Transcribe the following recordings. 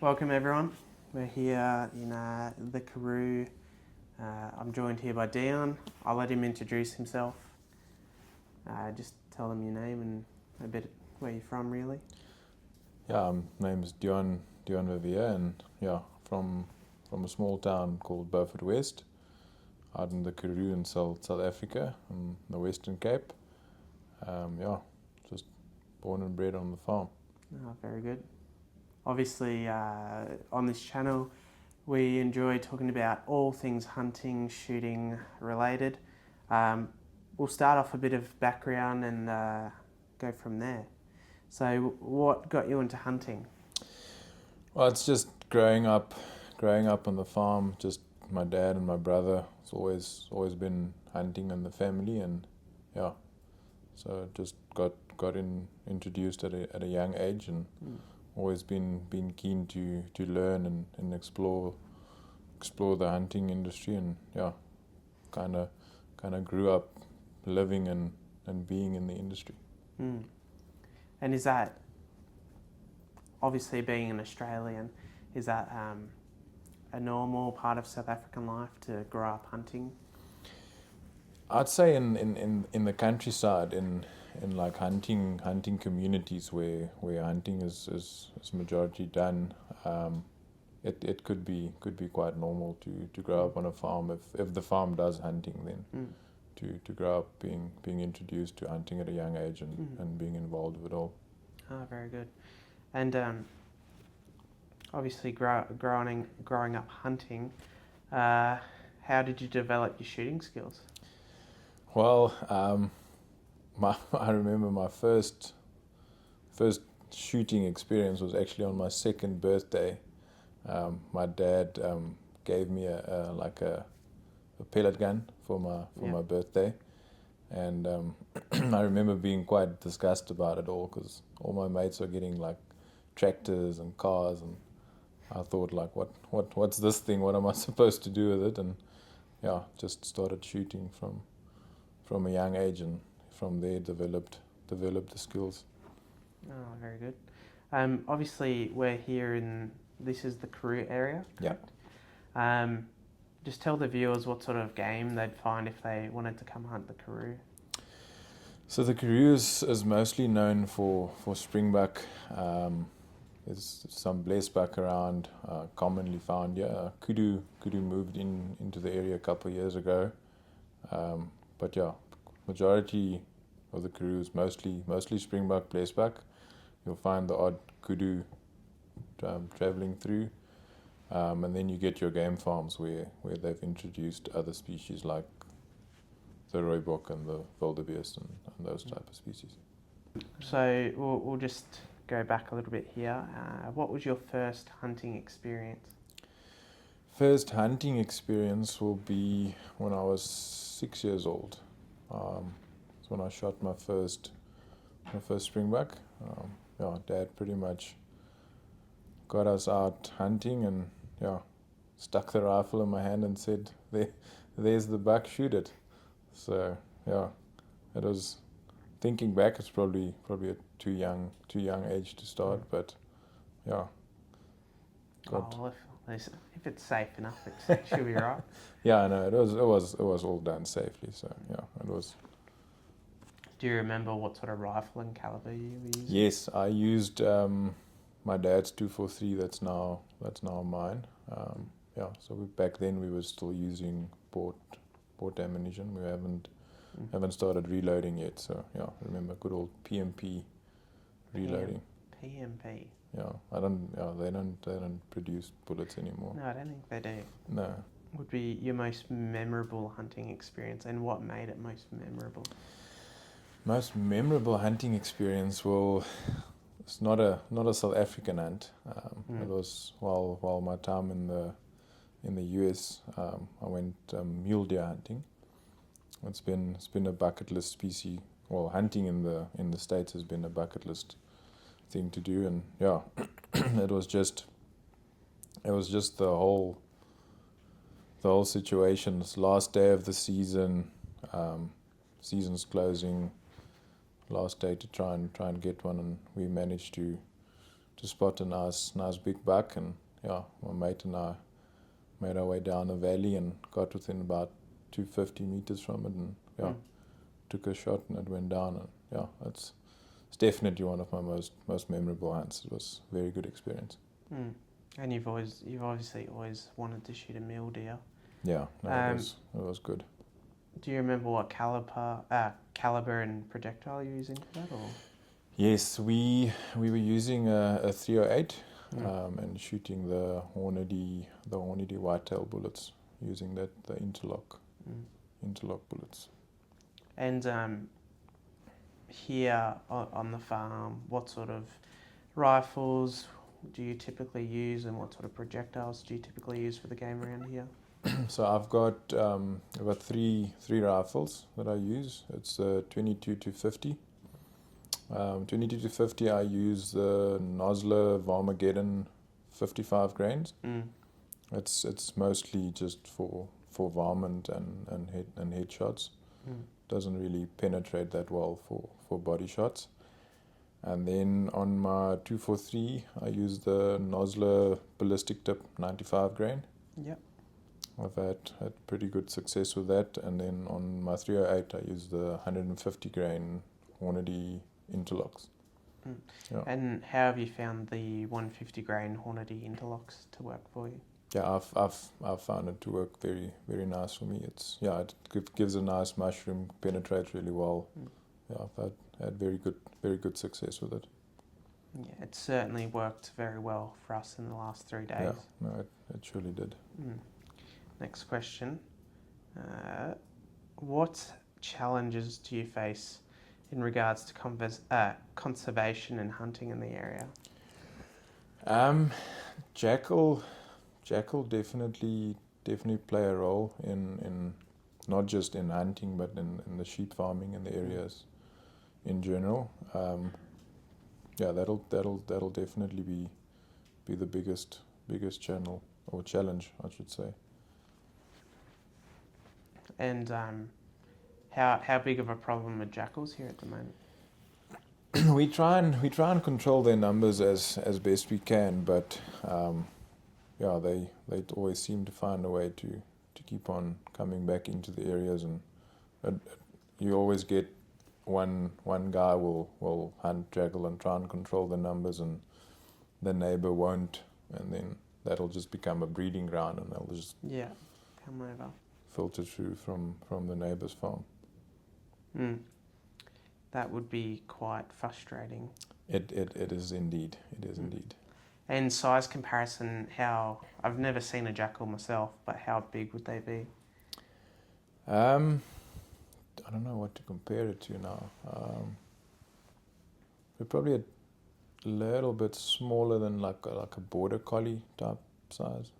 Welcome everyone. We're here in the Karoo. I'm joined here by Deon. I'll let him introduce himself. Just tell them your name and a bit where you're from, really. Yeah, my name is Deon Vivier, and from a small town called Beaufort West, out in the Karoo in South Africa, in the Western Cape. Just born and bred on the farm. Very good. Obviously, on this channel, we enjoy talking about all things hunting, shooting related. We'll start off a bit of background and go from there. So, what got you into hunting? Well, it's just growing up on the farm. Just my dad and my brother. It's always been hunting in the family, and so just got introduced at a young age, and always been keen to learn and explore the hunting industry, and kind of grew up living and being in the industry. And is that, obviously being an Australian, is that a normal part of South African life to grow up hunting? I'd say in the countryside, in like hunting communities where hunting is majority done, it could be quite normal to grow up on a farm if the farm does hunting, then to grow up being introduced to hunting at a young age and being involved with it all. Very good. And obviously growing up hunting, how did you develop your shooting skills? Well, I remember my first shooting experience was actually on my second birthday. My dad gave me a pellet gun for my birthday, and I remember being quite disgusted about it all, because all my mates were getting like tractors and cars, and I thought, like, what's this thing? What am I supposed to do with it? And just started shooting from a young age, and from there developed the skills. Very good. Obviously we're here this is the Karoo area, correct? Yeah. Just tell the viewers what sort of game they'd find if they wanted to come hunt the Karoo. So the Karoo is mostly known for springbuck. There's some blesbuck around, commonly found. Kudu moved into the area a couple of years ago. But majority of the Karoo is mostly springbuck, blesbuck. You'll find the odd kudu traveling through, and then you get your game farms where they've introduced other species like the rooibok and the wildebeest and those type of species. So we'll just go back a little bit here. What was your first hunting experience? First hunting experience will be when I was 6 years old. That's when I shot my first springbuck. Dad pretty much got us out hunting, and stuck the rifle in my hand and said, "There's the buck, shoot it." So it was, thinking back, it's probably a too young age to start, but if it's safe enough, it should be right. Yeah, no, it was all done safely. So it was. Do you remember what sort of rifle and caliber you were using? Yes, I used my dad's 243. That's now mine. So back then we were still using port ammunition. We haven't started reloading yet. So I remember good old PMP reloading. PMP. They don't produce bullets anymore. No, I don't think they do. No. Would be your most memorable hunting experience, and what made it most memorable? Most memorable hunting experience, well, it's not a South African hunt. It was while my time in the US. I went mule deer hunting. It's been a bucket list species. Well, hunting in the States has been a bucket list thing to do, and it was just the whole situation. It's last day of the season, season's closing, last day to try and get one, and we managed to spot a nice big buck, and my mate and I made our way down the valley and got within about 250 meters from it, and took a shot and it went down, and it's definitely one of my most memorable hunts. It was a very good experience. And you've obviously always wanted to shoot a mule deer. Yeah, no, it was good. Do you remember what caliber and projectile you're using for that, or? Yes, we were using a 308 and shooting the Hornady whitetail bullets, using the interlock bullets. And here on the farm, what sort of rifles do you typically use, and what sort of projectiles do you typically use for the game around here? So I've got three rifles that I use. It's 22 to 50. 22 to 50, I use the Nosler Varmageddon 55 grains. It's mostly just for varmint and headshots. Doesn't really penetrate that well for body shots. And then on my 243, I use the Nosler Ballistic Tip 95 grain. Yep. I've had pretty good success with that. And then on my 308, I use the 150 grain Hornady interlocks. Yeah. And how have you found the 150 grain Hornady interlocks to work for you? Yeah, I've found it to work very, very nice for me. It gives a nice mushroom, penetrates really well. Yeah, I've had very good success with it. Yeah, it certainly worked very well for us in the last 3 days. Yeah, no, it surely did. Next question. What challenges do you face in regards to conservation and hunting in the area? Jackal definitely play a role in not just in hunting, but in the sheep farming in the areas in general. That'll definitely be the biggest channel or challenge, I should say. And how big of a problem are jackals here at the moment? We try and control their numbers as best we can, but they always seem to find a way to keep on coming back into the areas, and you always get one guy will hunt jackal and try and control the numbers, and the neighbor won't, and then that'll just become a breeding ground, and they'll just come over, filter through from the neighbor's farm. That would be quite frustrating. It is indeed. It is indeed. And size comparison, I've never seen a jackal myself, but how big would they be? I don't know what to compare it to now. They're probably a little bit smaller than like a border collie type size.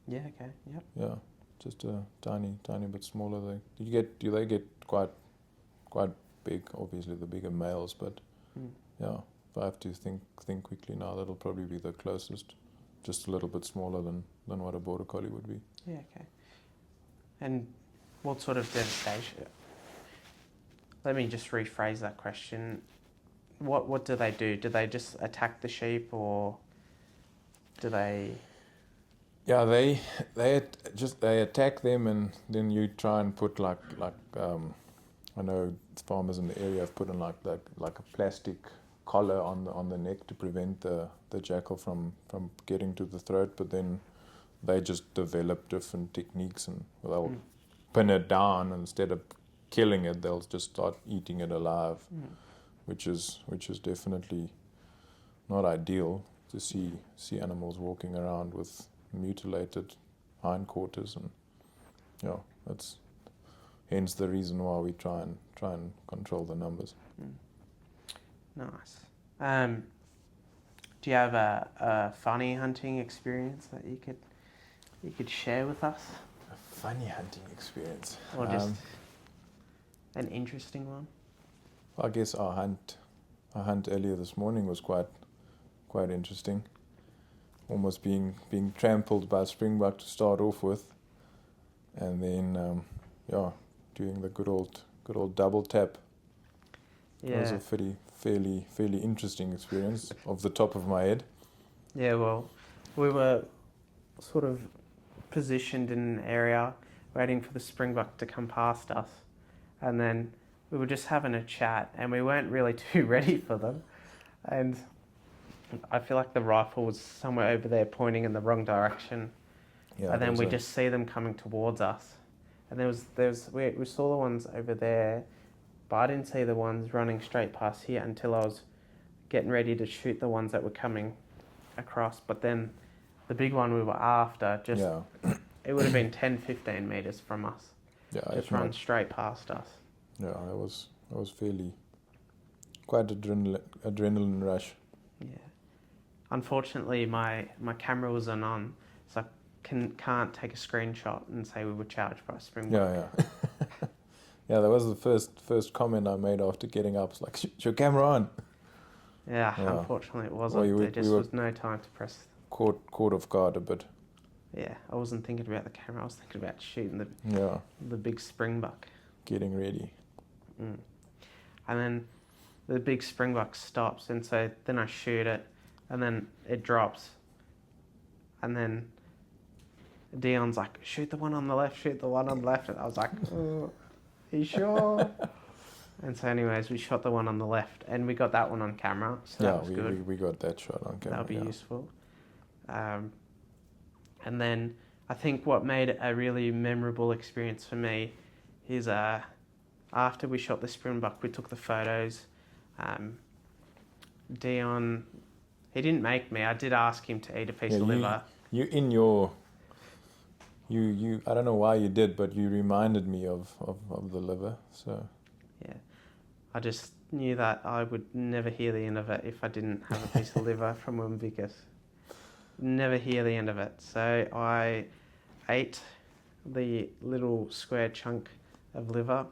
Yeah. Okay. Yep. Yeah, just a tiny bit smaller. Do they get quite big? Obviously, the bigger males, but yeah. If I have to think quickly now, that'll probably be the closest. Just a little bit smaller than what a border collie would be. Yeah. Okay. And what sort of devastation? Let me just rephrase that question. What do they do? Do they just attack the sheep, or do they? Yeah, they attack them, and then you try and put like I know farmers in the area have put in like a plastic collar on the neck to prevent the jackal from getting to the throat, but then they just develop different techniques, and they'll pin it down, and instead of killing it, they'll just start eating it alive, which is definitely not ideal to see animals walking around with mutilated hindquarters, and that's hence the reason why we try and control the numbers. Nice. Do you have a funny hunting experience that you could share with us? A funny hunting experience, or just an interesting one? I guess our hunt earlier this morning was quite interesting. Almost being trampled by a springbuck to start off with, and then doing the good old double tap. Yeah. It was a fairly interesting experience off the top of my head. Yeah, well, we were sort of positioned in an area waiting for the springbuck to come past us, and then we were just having a chat, and we weren't really too ready for them, and I feel like the rifle was somewhere over there pointing in the wrong direction, Yeah, and then we just see them coming towards us, and we saw the ones over there, but I didn't see the ones running straight past here until I was getting ready to shoot the ones that were coming across. But then the big one we were after, just it would have been 10, 15 meters from us. Yeah, just run straight past us. Yeah, that was fairly quite adrenaline rush. Yeah. Unfortunately, my camera wasn't on, so I can't take a screenshot and say we were charged by a springbuck. Yeah. Yeah, that was the first comment I made after getting up. It's like, is your camera on? Yeah, unfortunately it wasn't. Well, there just was no time to press. Caught off guard a bit. Yeah, I wasn't thinking about the camera. I was thinking about shooting the big springbuck. Getting ready. And then the big springbuck stops, and so then I shoot it, and then it drops. And then Deon's like, shoot the one on the left, shoot the one on the left. And I was like, oh, are you sure? And so anyways, we shot the one on the left, and we got that one on camera, so that was good. We got that shot on camera. That'll be useful. And then I think what made it a really memorable experience for me is after we shot the springbuck, we took the photos. Deon, he didn't make me. I did ask him to eat a piece of liver. You I don't know why you did, but you reminded me of the liver. So yeah, I just knew that I would never hear the end of it if I didn't have a piece of liver from Wimbicus. Never hear the end of it. So I ate the little square chunk of liver,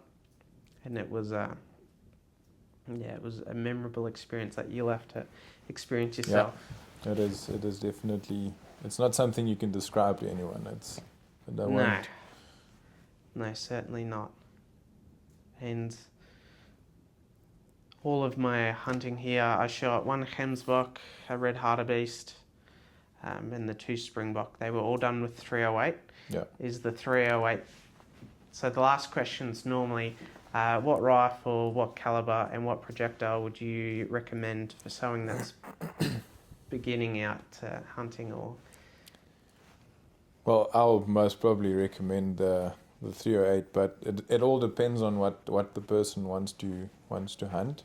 and it was it was a memorable experience that you'll have to experience yourself. Yeah, it is definitely. It's not something you can describe to anyone. No, certainly not. And all of my hunting here, I shot one gemsbok, a red hartebeest, and the 2 springbok. They were all done with 308. Yeah. Is the 308. So the last question's normally, what rifle, what caliber, and what projectile would you recommend for someone that's beginning out hunting or? Well, I'll most probably recommend the 308, but it all depends on what the person wants to hunt.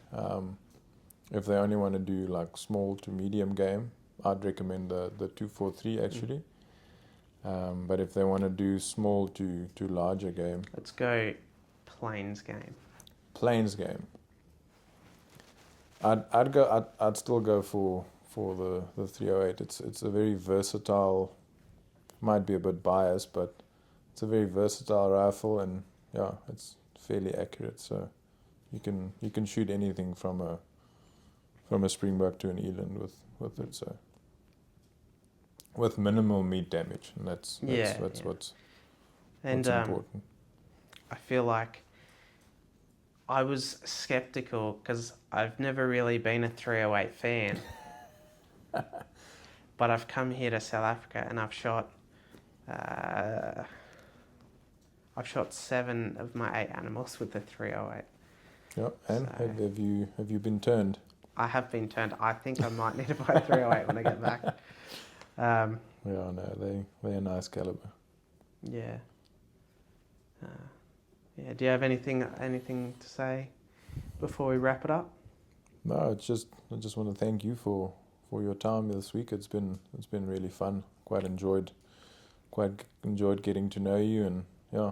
If they only want to do like small to medium game, I'd recommend the 243 actually. But if they want to do small to larger game, let's go plains game. Plains game. I'd still go for the 308. It's a very versatile. Might be a bit biased, but it's a very versatile rifle, and yeah, it's fairly accurate. So you can shoot anything from a springbuck to an eland with it. So with minimal meat damage, and that's what's important. I feel like I was skeptical because I've never really been a 308 fan, but I've come here to South Africa and I've shot 7 of my 8 animals with the 308. Yeah, and so, have you been turned? I have been turned. I think I might need to buy a 308 when I get back. Yeah, no, they're a nice caliber. Yeah. Yeah. Do you have anything to say before we wrap it up? No, I just want to thank you for your time this week. It's been really fun. Quite enjoyed getting to know you, and yeah.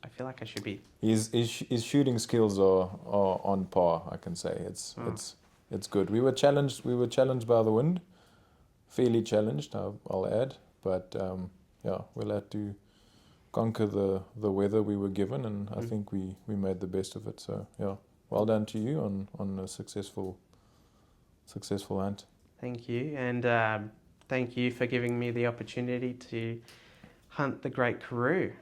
I feel like I should be. His shooting skills are on par. I can say it's good. We were challenged by the wind, fairly challenged. I'll add, but yeah, we'll have to conquer the weather we were given, and I think we made the best of it. So yeah, well done to you on a successful hunt. Thank you, and thank you for giving me the opportunity to hunt the great Karoo.